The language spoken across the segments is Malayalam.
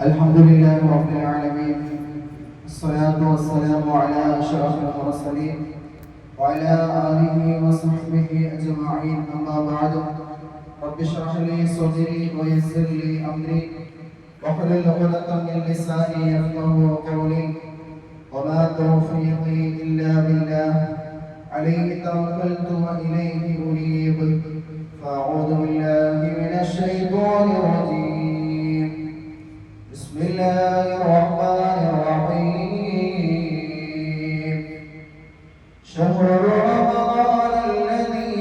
الحمد لله رب العالمين. الصلاة والسلام على أشرف المرسلين وعلى آله وصحبه أجمعين. أما بعد، رب اشرح لي صدري ويسر لي أمري واحلل عقدة من لساني يفقهوا قولي. وما توفيقي إلا بالله، عليه توكلت وإليه أنيب. فأعوذ بالله من الشيطان الرجيم. بسم الله الرحمن الرحيم. شهر رمضان الذي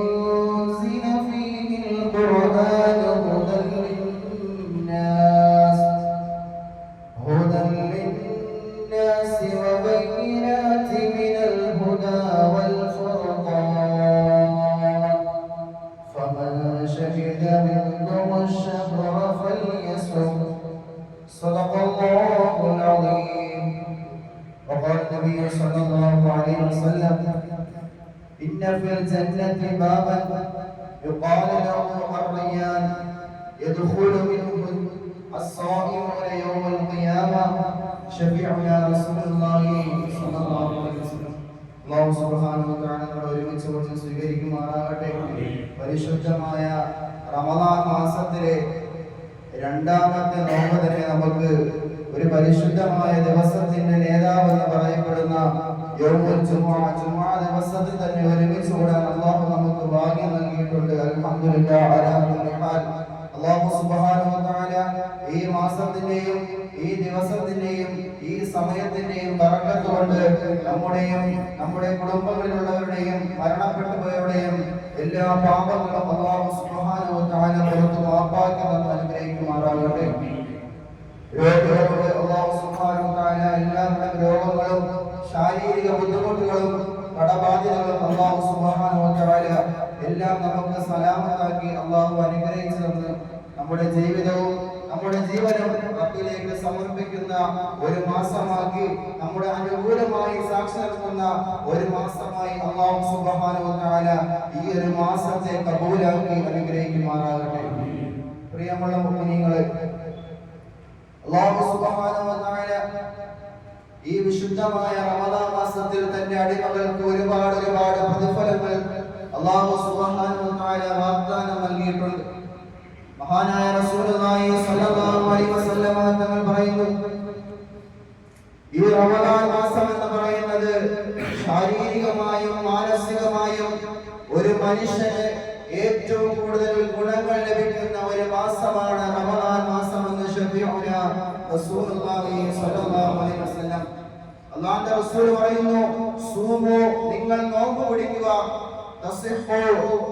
أنزل فيه القرآن هدى للناس وبينات من الهدى والفرقان، فمن شهد منكم الشهر فليصم. صدق الله العظيم. وقال النبي صلى الله عليه وسلم: إن في الجنة بابا يقال له الريان، يدخل منه الصائمون يوم القيامة. شفيعنا رسول الله صلى الله عليه وسلم. അല്ലാഹു സുബ്ഹാനഹു വ തആല നമ്മളെ ഒരുമിച്ച് വച്ച് സ്വീകരിക്കുമാറാകട്ടെ. പരിശുദ്ധമായ റമദാൻ മാസത്തിലെ രണ്ടാമത്തെ നോമ്പ് തന്നെ നമുക്ക് ഒരു പരിശുദ്ധമായ ദിവസത്തിന്റെ നേതാവ് എന്ന് പറയപ്പെടുന്ന യൗമുൽ ജുമുഅ ദിവസത്തിൽ തന്നെ ഒരുമിച്ച് കൂടാൻ അല്ലാഹു നമുക്ക് ഭാഗ്യം നൽകിയിട്ടുണ്ട്. അൽഹംദുലില്ലാഹ് അലാ കുല്ലി ഹാൽ. അല്ലാഹു സുബ്ഹാനഹു വ തആല ഈ മാസത്തിന്റെയും ഈ ദിവസത്തിന്റെയും ഈ സമയത്തിന്റെയും ബറക്കത്ത് കൊണ്ട് നമ്മുടെ കുടുംബങ്ങളിലുള്ളവരുടെയും മരണപ്പെട്ടു പോയവരുടെയും എല്ലാ പാപങ്ങളും അല്ലാഹു സുബ്ഹാനഹു വ തആല പുറത്തു മാപ്പാക്കി തന്ന് അനുഗ്രഹിക്കുമാറാകട്ടെ. രോഗികളോട് അല്ലാഹു സുബ്ഹാനഹു വ തആല എല്ലാവരുടെയും രോഗങ്ങളും ശാരീരിക ബുദ്ധിമുട്ടുകളും കടബാധ്യതകളും അല്ലാഹു സുബ്ഹാനഹു വ തആല എല്ലാം നമുക്ക് സലാമത്താക്കി അല്ലാഹു അനുഗ്രഹിച്ചു തന്ന് നമ്മുടെ ജീവിതവും നമ്മുടെ ജീവനും റബ്ബിലേക്ക് സമർപ്പിക്കുന്ന ഒരു മാസമാക്കി, നമ്മുടെ അനുകൂലമായി സാക്ഷി നിൽക്കുന്ന ഒരു മാസമായി അല്ലാഹു സുബ്ഹാനഹു വ തആല ഈ ഒരു മാസത്തെ കബൂലാക്കി അനുഗ്രഹിക്കുമാറാകട്ടെ. പ്രിയമുള്ള മുഅ്മിനീങ്ങളെ, അല്ലാഹു സുബ്ഹാനഹു വ തആല ഈ വിശുദ്ധമായ റമദാൻ മാസത്തിൽ തന്റെ അടിമകൾക്ക് ഒരുപാട് പ്രതിഫലങ്ങൾ അല്ലാഹു സുബ്ഹാനഹു വ തആല വാഗ്ദാനം നൽകിയിട്ടുണ്ട്. മഹാനായ റസൂലുള്ളാഹി സ്വല്ലല്ലാഹു അലൈഹി വസല്ലം തങ്ങൾ പറയുന്നു, ഈ റമദാൻ മാസം എന്ന് പറയുന്നത് ശാരീരികമായും മാനസികമായും ഒരു മനുഷ്യന് ഏറ്റവും കൂടുതൽ ഗുണങ്ങൾ ലഭിക്കുന്ന ഒരു മാസമാണ് റമദാൻ മാസം എന്ന് ഷഫീഉനാ റസൂലുള്ളാഹി സ്വല്ലല്ലാഹു അലൈഹി വസല്ലം. അല്ലാഹുവിന്റെ റസൂൽ പറയുന്നു, സൂമു, നിങ്ങൾ നോമ്പ് പിടിക്കുക,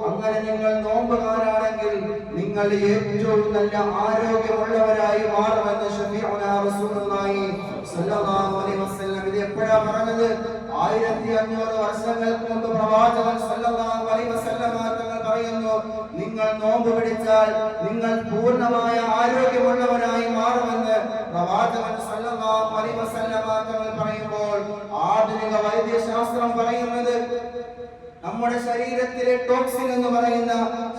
അങ്ങനെ നിങ്ങൾ നോമ്പുകാരാണെങ്കിൽ നിങ്ങൾ ഏറ്റവും നല്ല ആരോഗ്യമുള്ളവരായി മാറുമെന്ന് ഷഫീഉനാ റസൂലുള്ളാഹി സ്വല്ലല്ലാഹു അലൈഹി വസല്ലം. ഇത് എപ്പോഴാ പറഞ്ഞത്? 1500 വർഷങ്ങൾക്ക് മുമ്പ് പ്രവാചകൻ സ്വല്ലല്ലാഹു അലൈഹി വസല്ലം തങ്ങൾ പറയുന്നു, നിങ്ങൾ നോമ്പ് പിടിച്ചാൽ നിങ്ങൾ പൂർണ്ണമായ ആരോഗ്യമുള്ളവരായി മാറുമെന്ന് പ്രവാചകൻ സ്വല്ലല്ലാഹു അലൈഹി വസല്ലം തങ്ങൾ പറയുമ്പോൾ, ആധുനിക വൈദ്യശാസ്ത്രം പറയുന്നത് നമ്മുടെ ശരീരത്തിലെ ടോക്സിൻ എന്ന് പറയുന്ന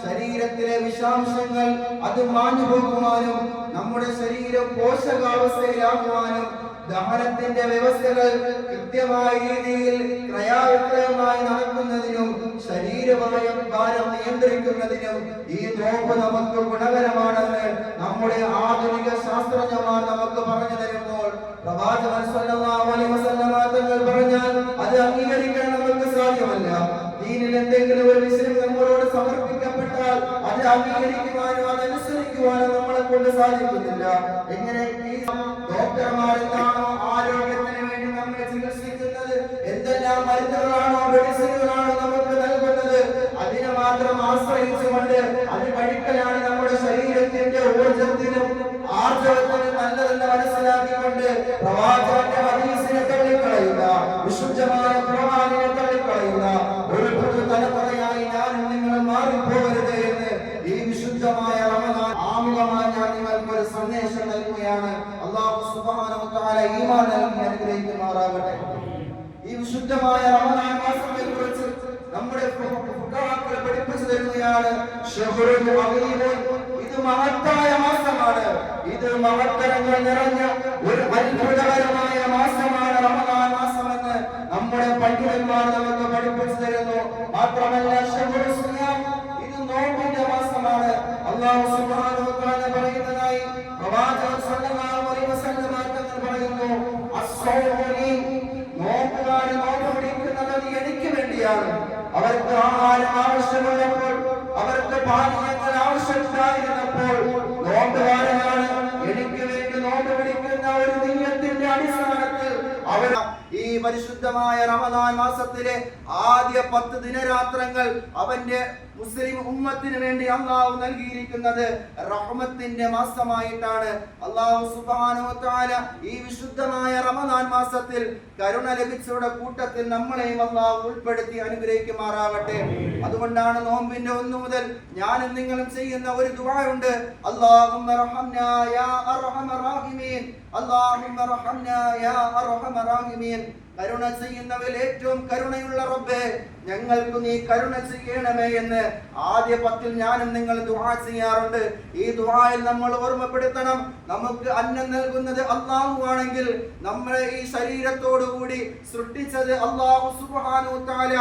ശരീരത്തിലെ വിഷാംശങ്ങൾ അത് മാഞ്ഞു പോകുവാനും നമ്മുടെ ശരീരം പോഷകാവസ്ഥയിലാക്കുവാനും ദഹനത്തിന്റെ വ്യവസ്ഥകൾ കൃത്യമായ രീതിയിൽ ക്രയാവിക്രയമായി നടക്കുന്നതിനും ശരീരഭാരം നിയന്ത്രിക്കുന്നതിനും ഈ നോമ്പ് നമുക്ക് ഗുണകരമാണെന്ന് നമ്മുടെ ആധുനിക ശാസ്ത്രജ്ഞന്മാർ നമുക്ക് പറഞ്ഞു തരുമ്പോൾ, പ്രവാചകൻ സ്വല്ലല്ലാഹു അലൈഹി വസല്ലം തങ്ങൾ പറഞ്ഞാൽ അത് അംഗീകരിക്കാൻ നമുക്ക് സാധ്യമല്ല. ദീനിൽ എന്തെങ്കിലും ഒരു വിഷയം നമ്മളോട് സമർപ്പിക്കപ്പെട്ടാൽ അത് അംഗീകരിക്കുവാനോ അതനുസരിക്കുവാനോ നമ്മളെ കൊണ്ട് സാധിക്കുന്നില്ല. എങ്ങനെ ഡോക്ടർമാർ എന്താണോ ആരോഗ്യത്തിന് വേണ്ടി നമ്മെ ചികിത്സിക്കുന്നത്, എന്തെല്ലാം മരുന്നുകളാണോ മെഡിസിനുകളാണോ നമുക്ക് നൽകുന്നത്, അതിനെ മാത്രം ആശ്രയിച്ചുകൊണ്ട് അത് കഴിക്കലാണ് നമ്മുടെ ശരീരത്തിന്റെ ഊർജത്തിനും ആർജവത്തിനും നല്ലതെന്ന് മനസ്സിലാക്കിക്കൊണ്ട് പ്രവാചകന്റെ ഹദീസിനെ തള്ളിക്കളയുക, വിശുദ്ധമായ ഖുർആനിനെ തള്ളിക്കളയുക ഒരു പുതുതലമുറയായി ഞാനും നിങ്ങളും മാറിപ്പോകരുത് എന്ന് ഈ വിശുദ്ധമായ റമദാൻ ആമുഖമായി ഞാൻ നിങ്ങൾക്ക് ഒരു സന്ദേശം നൽകുകയാണ്. അല്ലാഹു സുബ്ഹാനഹു വ തആല ഈമാൻ നൽകി അനുഗ്രഹിക്കുമാറാകട്ടെ. ഈ വിശുദ്ധമായ റമദാൻ മാസത്തെക്കുറിച്ച് നമ്മൾ നമ്മുടെ ഫുഖഹാക്കൾ പഠിപ്പിച്ചു തരുകയാണ്, ശഹ്റുൽ അദീമുൻ, ഇത് മഹത്തായ മാസമാണ്, ഇത് മഹത്തരങ്ങൾ നിറഞ്ഞ ഒരു അത്ഭുതകരമായ മാസമാണ് റമദാൻ മാസമെന്ന് നമ്മുടെ പണ്ഡിതന്മാർ നമുക്ക് പഠിപ്പിച്ചു തരുന്നു. മാത്രമല്ല ശഹ്റുൽ സിയാം, ഇത് നോമ്പിന്റെ മാസമാണ്. അല്ലാഹു സുബ്ഹാനഹു വ തആല പറയുന്നതായി പ്രവാചകൻ സല്ലല്ലാഹു അലൈഹി വസല്ലം തങ്ങൾ പറയുന്നു, അസ്സൗമു ലീ, നോമ്പുകാരൻ നോമ്പ് പിടിക്കുന്നത് എനിക്ക് വേണ്ടിയാണ്. അവർക്ക് ആഹാരം ആവശ്യമുള്ളപ്പോൾ, അവർക്ക് പാനീയങ്ങൾ ആവശ്യമുണ്ടായിരുന്നപ്പോൾ നോമ്പുകാരനാണ് എനിക്ക് വേണ്ടി നോമ്പ് പിടിക്കുന്ന ഒരു നിയ്യത്തിന്റെ അടിസ്ഥാനത്തിൽ അവർ ഈ പരിശുദ്ധമായ റമദാൻ മാസത്തിലെ ആദ്യ 10 ദിനരാത്രങ്ങൾ അവന്റെ മുസ്ലിം ഉമ്മത്തിന് വേണ്ടി അല്ലാഹു നൽകിയിരിക്കുന്നത് റഹ്മത്തിന്റെ മാസമായിട്ടാണ്. അല്ലാഹു സുബ്ഹാനഹു വ തആല ഈ വിശുദ്ധമായ റമദാൻ മാസത്തിൽ കരുണ ലഭിച്ചവരുടെ കൂട്ടത്തിൽ നമ്മളെയും അല്ലാഹു ഉൾപ്പെടുത്തി അനുഗ്രഹിക്കുമാറാകട്ടെ. അതുകൊണ്ടാണ് നോമ്പിന്റെ 1 മുതൽ ഞാനും നിങ്ങളും ചെയ്യുന്ന ഒരു ദുആ ഉണ്ട്, അല്ലാഹുമ്മ റഹംനാ യാ അർഹമർ റഹീമീൻ, അല്ലാഹുമ്മ റഹംനാ യാ അർഹമർ റഹീമീൻ. കരുണ ചെയ്യുന്നവരിൽ ഏറ്റവും കരുണയുള്ള റബ്ബേ, ഞങ്ങൾക്ക് നീ കരുണ ചെയ്യണമേ എന്ന് ആദ്യ 10 ഞാനും നിങ്ങൾ ദുആ ചെയ്യാറുണ്ട്. ഈ ദുആയിൽ നമ്മൾ ഓർമ്മപ്പെടുത്തണം, നമുക്ക് അന്നം നൽകുന്നത് അല്ലാഹു ആണെങ്കിൽ നമ്മളെ ഈ ശരീരത്തോടു കൂടി സൃഷ്ടിച്ചത് അല്ലാഹു സുബ്ഹാനഹു വ തആല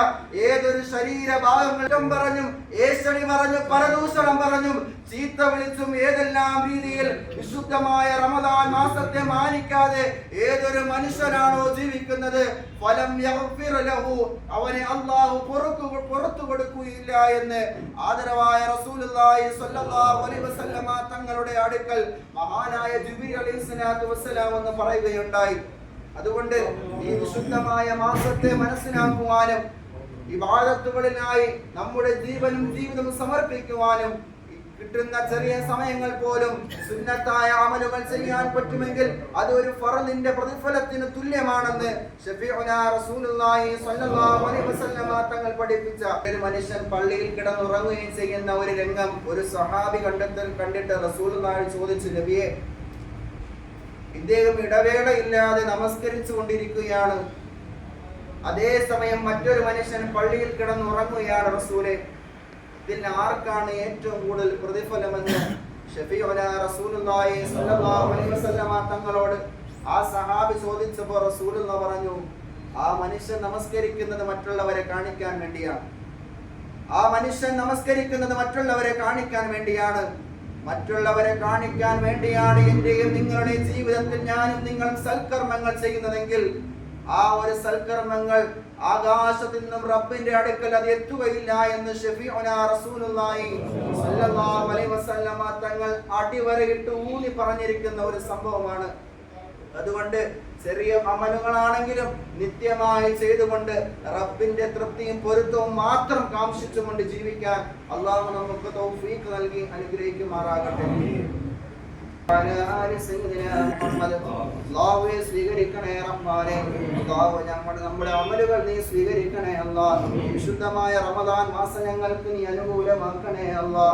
ഏതൊരു ശരീരഭാഗങ്ങളും പറഞ്ഞും ഏഷണി പറഞ്ഞും പരദൂഷണം പറഞ്ഞും ചീത്ത വിളിച്ചും ഏതെല്ലാം രീതിയിൽ വിശുദ്ധമായ റമദാൻ മാസത്തെ മാനിക്കാതെ ഏതൊരു മനുഷ്യനാണോ ജീവിക്കുന്നത്, ഫലം യഗ്ഫിർ ലഹു, അവനെ അല്ലാഹു പുറത്തു കൊടുക്കുകയില്ല എന്ന് ആദരവായ റസൂലുള്ളാഹി സ്വല്ലല്ലാഹു അലൈഹി വസല്ലമ തങ്ങളുടെ അടുക്കൽ മഹാനായ ജിബ്രീൽ അലൈഹിസ്സലാത്തു വസ്സലാം എന്ന് പറയുകയുണ്ടായി. അതുകൊണ്ട് ഈ വിശുദ്ധമായ മാസത്തെ മനസ്സിലാക്കുവാനും ഇബാദത്തുകളിനായി നമ്മുടെ ജീവനും ജീവിതവും സമർപ്പിക്കുവാനും കിട്ടുന്ന ചെറിയ സമയങ്ങൾ പോലും സുന്നത്തായ അമലുകൾ ചെയ്യാൻ പറ്റുമെങ്കിൽ അത് ഒരു ഫർളിന്റെ പ്രതിഫലത്തിന് തുല്യമാണെന്ന് ശഫീഉനാ റസൂലുള്ളാഹി സ്വല്ലല്ലാഹു അലൈഹി വസല്ലമ തങ്ങൾ പഠിപ്പിച്ച ഒരു മനുഷ്യൻ പള്ളിയിൽ കിടന്നുറങ്ങുകയും ചെയ്യുന്ന ഒരു രംഗം ഒരു സ്വഹാബി കണ്ടിട്ട് റസൂലുള്ളാഹി ചോദിച്ചു, നബിയെ, ഇദ്ദേഹം ഇടവേളയില്ലാതെ നമസ്കരിച്ചു കൊണ്ടിരിക്കുകയാണ്, അതേസമയം മറ്റൊരു മനുഷ്യൻ പള്ളിയിൽ കിടന്നുറങ്ങുകയാണ്, റസൂലേ, ഇതിൽ ആർക്കാണ് ഏറ്റവും കൂടുതൽ പ്രതിഫലമെന്ന് ശഫീഉനാ റസൂലുള്ളാഹി സ്വല്ലല്ലാഹു അലൈഹി വസല്ലമ തങ്ങളോട് ആ സഹാബി ചോദിച്ചപ്പോൾ റസൂലുള്ളാഹി പറഞ്ഞു, ആ മനുഷ്യൻ നമസ്കരിക്കുന്നത് മറ്റുള്ളവരെ കാണിക്കാൻ വേണ്ടിയാണ്. ആ മനുഷ്യൻ നമസ്കരിക്കുന്നത് മറ്റുള്ളവരെ കാണിക്കാൻ വേണ്ടിയാണ്. മറ്റുള്ളവരെ കാണിക്കാൻ വേണ്ടിയാണ് എന്റെയും നിങ്ങളുടെ ജീവിതത്തിൽ ഞാനും നിങ്ങളും സൽക്കർമ്മങ്ങൾ ചെയ്യുന്നതെങ്കിൽ ആ ഒരു സൽക്കർമ്മങ്ങൾ ആകാശത്തിൽ നിന്നും റബ്ബിന്റെ അടുക്കൽ അത് എത്തുകയില്ല എന്ന് ശഫീഉനാ റസൂലുള്ളാഹി സ്വല്ലല്ലാഹു അലൈഹി വസല്ലമ തങ്ങൾ അടിവരയിട്ട് ഊന്നി പറഞ്ഞിരിക്കുന്ന ഒരു സംഭവമാണ്. അതുകൊണ്ട് ചെറിയ അമലുകളാണെങ്കിലും നിത്യമായി ചെയ്തുകൊണ്ട് റബ്ബിന്റെ തൃപ്തിയും പൊരുത്തവും മാത്രം കാംക്ഷിച്ചുകൊണ്ട് ജീവിക്കാൻ അല്ലാഹു നമുക്ക് തൗഫീഖ് നൽകി അനുഗ്രഹിക്കുമാറാകട്ടെ. സ്വീകരിക്കണേ റഹ്മാനെ, നമ്മുടെ അമലുകൾ നീ സ്വീകരിക്കണേ അല്ലാ. വിശുദ്ധമായ റമദാൻ മാസം ഞങ്ങൾക്ക് നീ അനുകൂലമാക്കണേ അല്ലാ.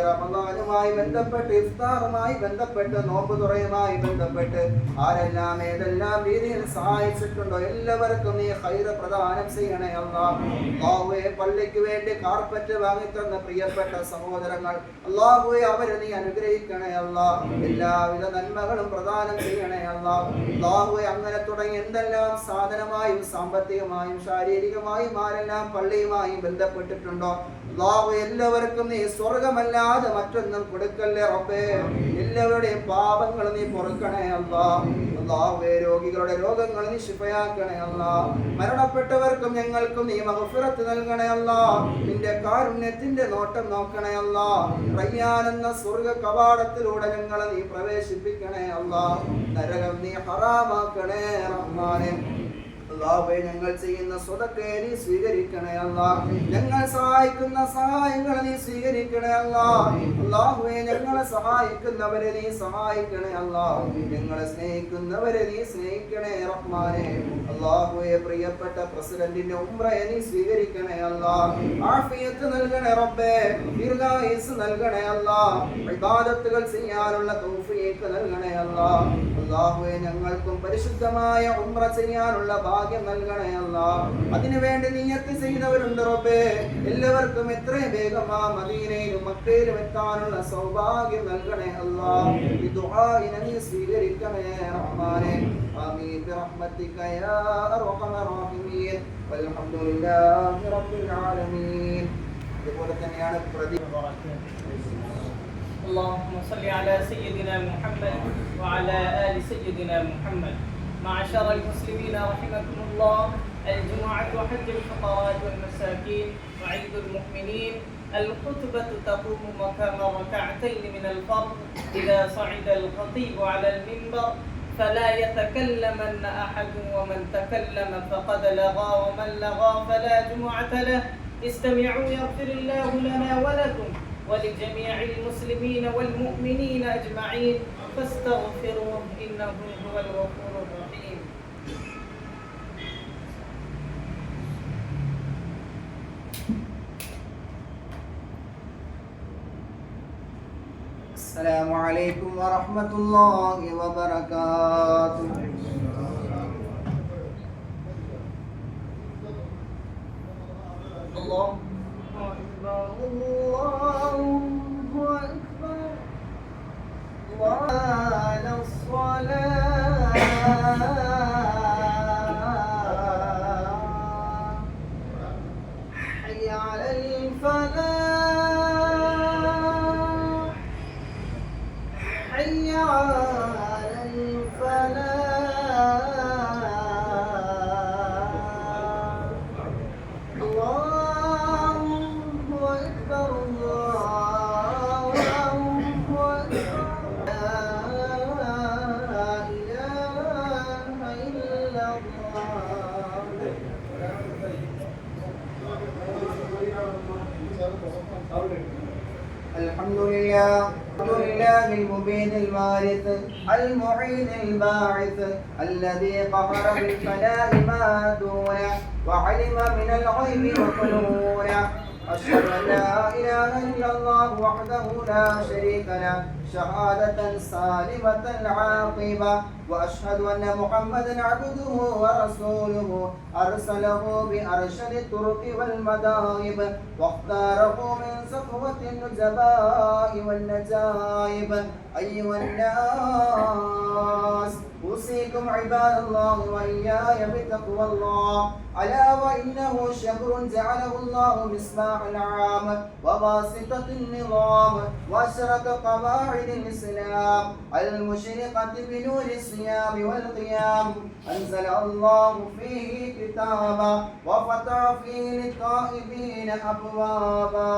റമദാനുമായി ബന്ധപ്പെട്ട് ഇഫ്താറുമായി ബന്ധപ്പെട്ട് നോമ്പ് തുറയുമായി ബന്ധപ്പെട്ട് ആരെല്ലാം ഏതെല്ലാം രീതിയിൽ സഹായിച്ചിട്ടുണ്ടോ എല്ലാവർക്കും നീ ഖൈർ പ്രദാനം ചെയ്യണേ അല്ലാ. അല്ലാഹുവേ, പള്ളിക്ക് വേണ്ടി കാർപ്പറ്റ് വാങ്ങിത്തന്ന പ്രിയപ്പെട്ട സഹോദരങ്ങൾ, അല്ലാഹുവേ, അവരെ നീ അനുഗ്രഹിക്കണേ അല്ലാ. എല്ലാവിധ നന്മകളും പ്രദാനം ചെയ്യണേ അല്ലാഹ്. അല്ലാഹുവേ, അങ്ങനെ തുടങ്ങി എന്തെല്ലാം സാധനമായും സാമ്പത്തികമായും ശാരീരികമായും ആരെല്ലാം പള്ളിയുമായും ബന്ധപ്പെട്ടിട്ടുണ്ടോ അല്ലാഹുവേ, എല്ലാവർക്കും നീ സ്വർഗമല്ലാതെ മറ്റൊന്നും കൊടുക്കല്ലേ റബ്ബേ. എല്ലാവരുടെയും പാപങ്ങൾ നീ പൊറുക്കണേ അല്ലാഹ്. അല്ലാഹുവേ, രോഗികളുടെ രോഗങ്ങൾ നീ ശിഫയാക്കണേ അല്ലാഹ്. മരണപ്പെട്ടവർക്കും ഞങ്ങൾക്കും നീ മഗ്ഫിറത്ത് നൽകണേ അല്ലാഹ്. നിന്റെ കാരുണ്യത്തിന്റെ നോട്ടം നോക്കണേ അല്ലാഹ്. റയ്യാൻ എന്ന സ്വർഗ്ഗ കവാടത്തിലൂടെ ഞങ്ങളെ നീ പ്രവേശിപ്പിക്കണേ അല്ലാഹ്. നരകം നീ ഹറാമാക്കണേ റഹ്മാനേ. അല്ലാഹുവേ, ഞങ്ങൾ ചെയ്യുന്ന സ്വതക്കേ നീ സ്വീകരിക്കണേ അല്ലാഹ്. ഞങ്ങൾ സഹായിക്കുന്ന സഹായങ്ങൾ നീ സ്വീകരിക്കണേ അല്ലാഹ്. അല്ലാഹുവേ, ഞങ്ങളെ സഹായിക്കുന്നവരെ നീ സഹായിക്കണേ അല്ലാഹ്. ഞങ്ങളെ സ്നേഹിക്കുന്നവരെ നീ സ്നേഹിക്കണേ റഹ്മാനേ. അല്ലാഹുവേ, പ്രിയപ്പെട്ട പ്രസിഡന്റിന്റെ ഉംറയെ നീ സ്വീകരിക്കണേ അല്ലാഹ്. ആഫിയത്ത് നൽകണേ റബ്ബേ. ദീർഘായുസ്സ് നൽകണേ അല്ലാഹ്. ഇബാദത്തുകൾ ചെയ്യാനുള്ള തൗഫീഖ് നൽകണേ അല്ലാഹ്. അല്ലാഹുവേ, ഞങ്ങൾക്കും പരിശുദ്ധമായ ഉംറ ചെയ്യാനുള്ള ഭാഗ്യം സൗഭാഗ്യം നൽകണേ അല്ലാ. അതിനുവേണ്ടി നിയ്യത്ത് ചെയ്തവരുണ്ട് റബ്ബേ, എല്ലാവർക്കും എത്രയും വേഗം ആ മദീനയിലും മക്കയിലും എത്താനുള്ള സൗഭാഗ്യം നൽകണേ അല്ലാ. ഈ ദുആഇനെ നീ സ്വീകരിക്കണേ റഹ്മാനേ. ആമീൻ ബിറഹ്മതിക യാ അർഹമർ റഹീമീൻ. വൽഹംദുലില്ലാഹി റബ്ബിൽ ആലമീൻ. അതുപോലെ തന്നെയാണ് اللهم صل على سيدنا محمد وعلى آل سيدنا محمد. معشر المسلمين رحمكم الله، الجمعة حج الفقراء والمساكين وعيد المؤمنين. الخطبة تقوم مقام ركعتين من الفرض إذا صعد الخطيب على المنبر فلا يتكلمن أحد، ومن تكلم فقد لغى، ومن لغى فلا جمعة له. استمعوا يغفر الله لنا ولكم ولجميع المسلمين والمؤمنين أجمعين فاستغفروه إنه هو الغفور الرحيم. السلام عليكم ورحمة الله وبركاته. الله أكبر الله أكبر. وعلى الصلاة حي على الفلاح حي على الفلاح. الله أكبر الله أكبر. لا إله إلا الله. الحمد لله المبين الوارث المعين الباعث الذي قهر بالفناء ما دونه وعلم من الغيب وكنونه. أشهد أن لا إله إلا الله وحده لا شريك له شهادة سالمة العاقبة، وأشهد أن محمدا عبده ورسوله أرسله بأرشد الطرق والمذاهب واختاره من صفوة النجباء والنجائب. أيها الناس أوصيكم عباد الله وإياي بتقوى الله، ألا وإنه شهر جعله الله مصباح العام وواسطة النظام وأشرق قواعد الإسلام المشرقة بنور الصيام والقيام. أنزل الله فيه كتابا وفتح فيه للتائبين أبوابا.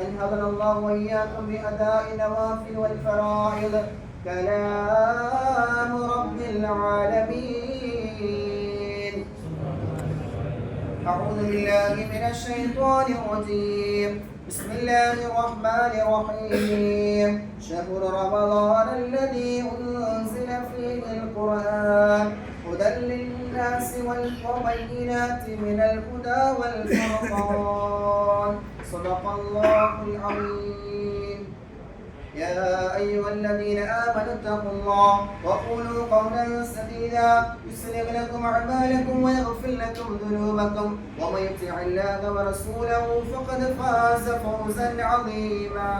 أنهضنا الله وإياكم بأداء النوافل والفرائض. كلام رب العالمين. أعوذ بالله من الشيطان الرجيم. بسم الله الرحمن الرحيم. شهر رمضان الذي أنزل فيه القرآن هدى للناس والبينات من الهدى والفرقان. صدق الله العظيم. يا أيها الذين آمنوا اتقوا الله وقولوا قولا سديدا يصلح لكم أعمالكم ويغفر لكم ذنوبكم، ومن يطع الله ورسوله فقد فاز فوزا عظيما.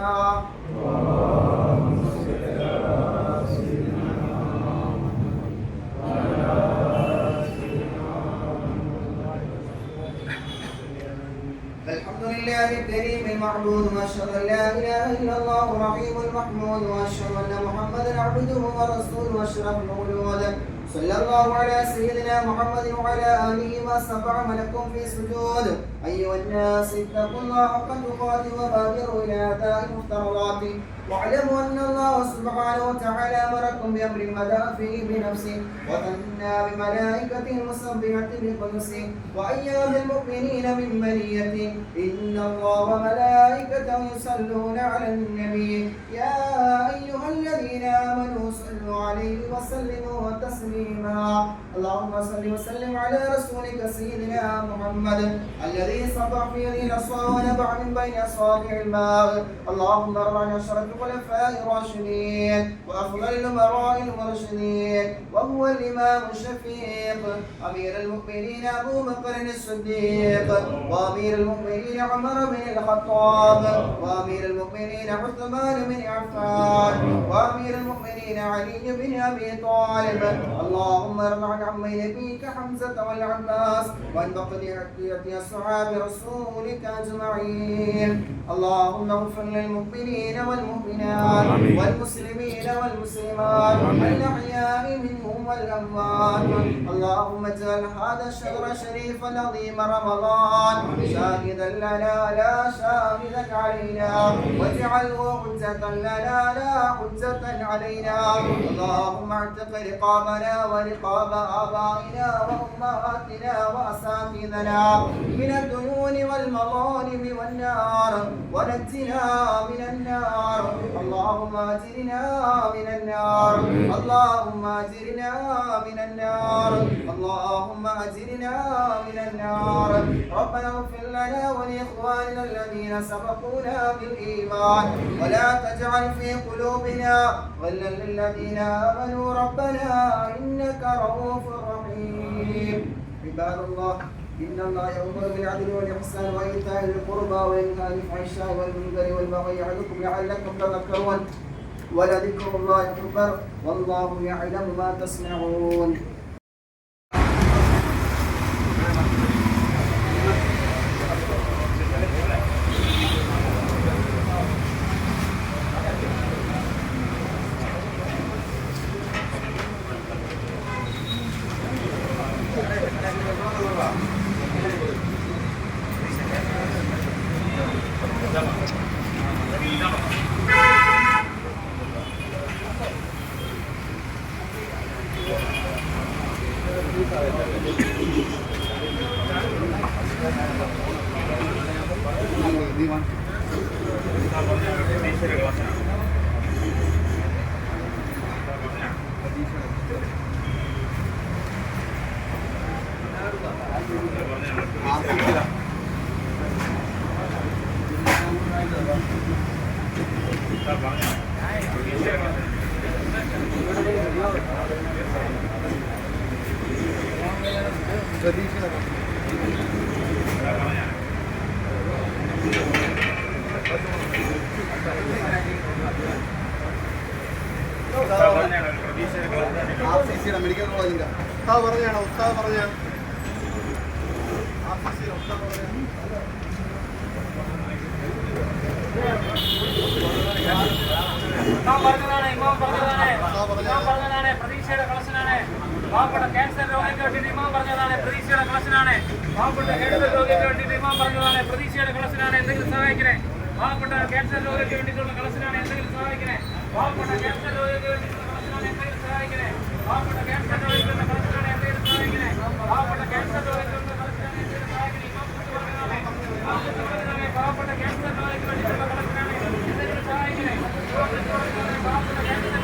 الحمد لله الكريم المعبود، واشهد ان لا اله الا الله الرحيم المحمود، واشهد ان محمدا عبده ورسوله واشرف المولود. صلى الله على سيدنا محمد وعلى اله وصحبه ملكم في سجود. ايها الناس اتقوا الله حق تقاته وبادروا الى اداء المفترضات، واعلموا ان الله سبحانه وتعالى امركم بامر بدا فيه بنفسه وثنى بملائكته المسبحه بقدسه وايام المؤمنين من بنيته. ان الله وملائكته يصلون على النبي يا ايها الذين امنوا صلوا عليه وسلموا تسليما. اللهم صل وسلم على رسولك سيدنا محمد الذي سطع في يده الأصفار ونبع من بين أصابع الماء. اللهم ارض عن أشرف الخلفاء الراشدين وأفضل الأمراء المرشدين وهو الإمام الشفيق أمير المؤمنين أبو بكر الصديق وأمير المؤمنين عمر بن الخطاب وأمير المؤمنين عثمان بن عفان وأمير المؤمنين علي بن أبي طالب. اللهم ارض عن عمي نبيك حمزة والعباس وعن بقية أصحاب رسولك أجمعين. اللهم اغفر للمؤمنين والمؤمنات والمسلمين والمسلمات الأحياء منهم والأموات. اللهم اجعل هذا الشهر الشريف العظيم رمضان شاهدا لنا لا شاهدا علينا واجعله حجة لنا لا حجة علينا. اللهم اعتق رقابنا ورقاب آبائنا وأمهاتنا وأساتذتنا من الديون والمظالم والنار ونجنا من النار. اللهم أجرنا من النار اللهم أجرنا من النار اللهم أجرنا من النار. ربنا اغفر لنا ولإخواننا الذين سبقونا بالإيمان ولا تجعل في قلوبنا غلا للذين آمنوا ربنا إنك رؤوف رحيم. عباد الله إن الله يأمر بالعدل والإحسان وإيتاء ذي القربى وينهى عن الفحشاء والمنكر والبغي يعظكم لعلكم تذكرون ولذكر الله أكبر والله يعلم ما تصنعون. മെഡിക്കൽ കോളേജിന്റെ ഉസ്താദ് പറഞ്ഞാണ് പ്രതീക്ഷയുടെ കളക്ഷനാണ്. പാവപ്പെട്ട ക്യാൻസർ രോഗിക്ക് വേണ്ടിയിട്ട് ഇമാം പറഞ്ഞതാണ്. പ്രതീക്ഷയുടെ കളക്ഷനാണ്. പാവപ്പെട്ട ക്യാൻസർ രോഗിക്ക് വേണ്ടിയിട്ട് ഇമാം പറഞ്ഞതാണ്. പ്രതീക്ഷയുടെ കളക്ഷനാണ്. എന്തെങ്കിലും സഹായിക്കണേ. പാവപ്പെട്ട ക്യാൻസർ രോഗിക്ക് വേണ്ടിയിട്ടുള്ള കളക്ഷനാണ്. എന്തെങ്കിലും സഹായിക്കണേ. പാവപ്പെട്ട ക്യാൻസർ രോഗിക്ക് വേണ്ടിയിട്ടുള്ള കളക്ഷനാണ്. എന്തെങ്കിലും സഹായിക്കണേ. പാവപ്പെട്ട ക്യാൻസർ രോഗിക്കുള്ള കളക്ഷനാണ്. എന്തെങ്കിലും സഹായിക്കണേ. പാവപ്പെട്ട ക്യാൻസർ രോഗിക്കുള്ള കളക്ഷനാണ്. എന്തെങ്കിലും സഹായിക്കണേ. പാവപ്പെട്ട ക്യാൻസർ രോഗിക്ക് വേണ്ടിയിട്ടുള്ള കളക്ഷനാണ്. എന്തെങ്കിലും സഹായിക്കണേ. പാവപ്പെട്ട ക്യാൻസർ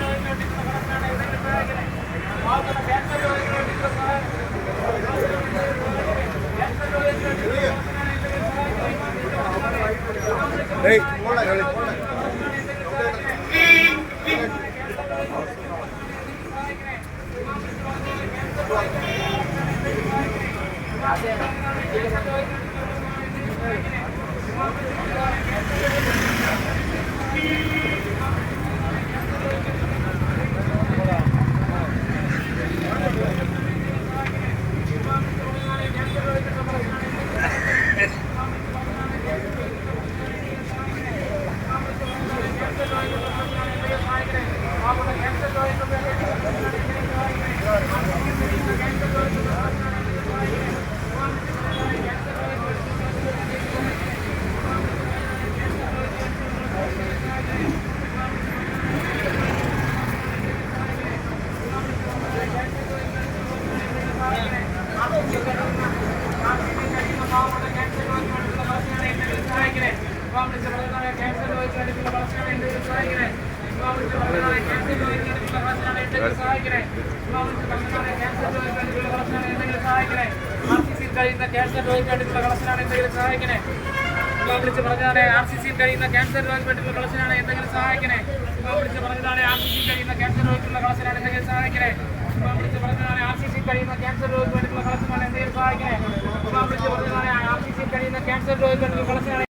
രോഗിക്ക് വേണ്ടിയിട്ടുള്ള കളക്ഷനാണ്. എന്തെങ്കിലും സഹായിക്കണേ. പാവപ്പെട്ട ക്യാൻസർ രോഗിക്ക് വേണ്ടിയിട്ടുള്ള ക്യാൻസർ കളക്ഷനാണ് എന്തെങ്കിലും സഹായിക്കണേ ക്യാൻസർ രോഗിക്ക് വേണ്ടിയിട്ടുള്ള കളക്ഷനാണ് എന്തെങ്കിലും സഹായിക്കണേ RCC കഴിയുന്ന ക്യാൻസർ രോഗിക്ക് വേണ്ടിയിട്ടുള്ള കളക്ഷനാണ് എന്തെങ്കിലും സഹായിക്കണേ വിളിച്ച് പറഞ്ഞാണ് RCC കഴിയുന്ന ക്യാൻസർ രോഗിക്ക് വേണ്ടിയിട്ടുള്ള കളക്ഷനാണ് എന്തെങ്കിലും സഹായിക്കണേ വിളിച്ച് പറഞ്ഞതാണ് RCC കഴിയുന്ന ക്യാൻസർ രോഗിക്കുള്ള കളക്ഷനാണ് എന്തെങ്കിലും സഹായിക്കണേ വിളിച്ച് പറഞ്ഞതാണ് RCC കഴിയുന്ന ക്യാൻസർ രോഗിക്ക് വേണ്ടിയിട്ടുള്ള കളക്ഷനാണ് എന്തെങ്കിലും സഹായിക്കണേ വിളിച്ച് പറഞ്ഞതാണ് RCC കഴിയുന്ന ക്യാൻസർ രോഗിക്ക് വേണ്ടിയിട്ടുള്ള കളക്ഷനാണ്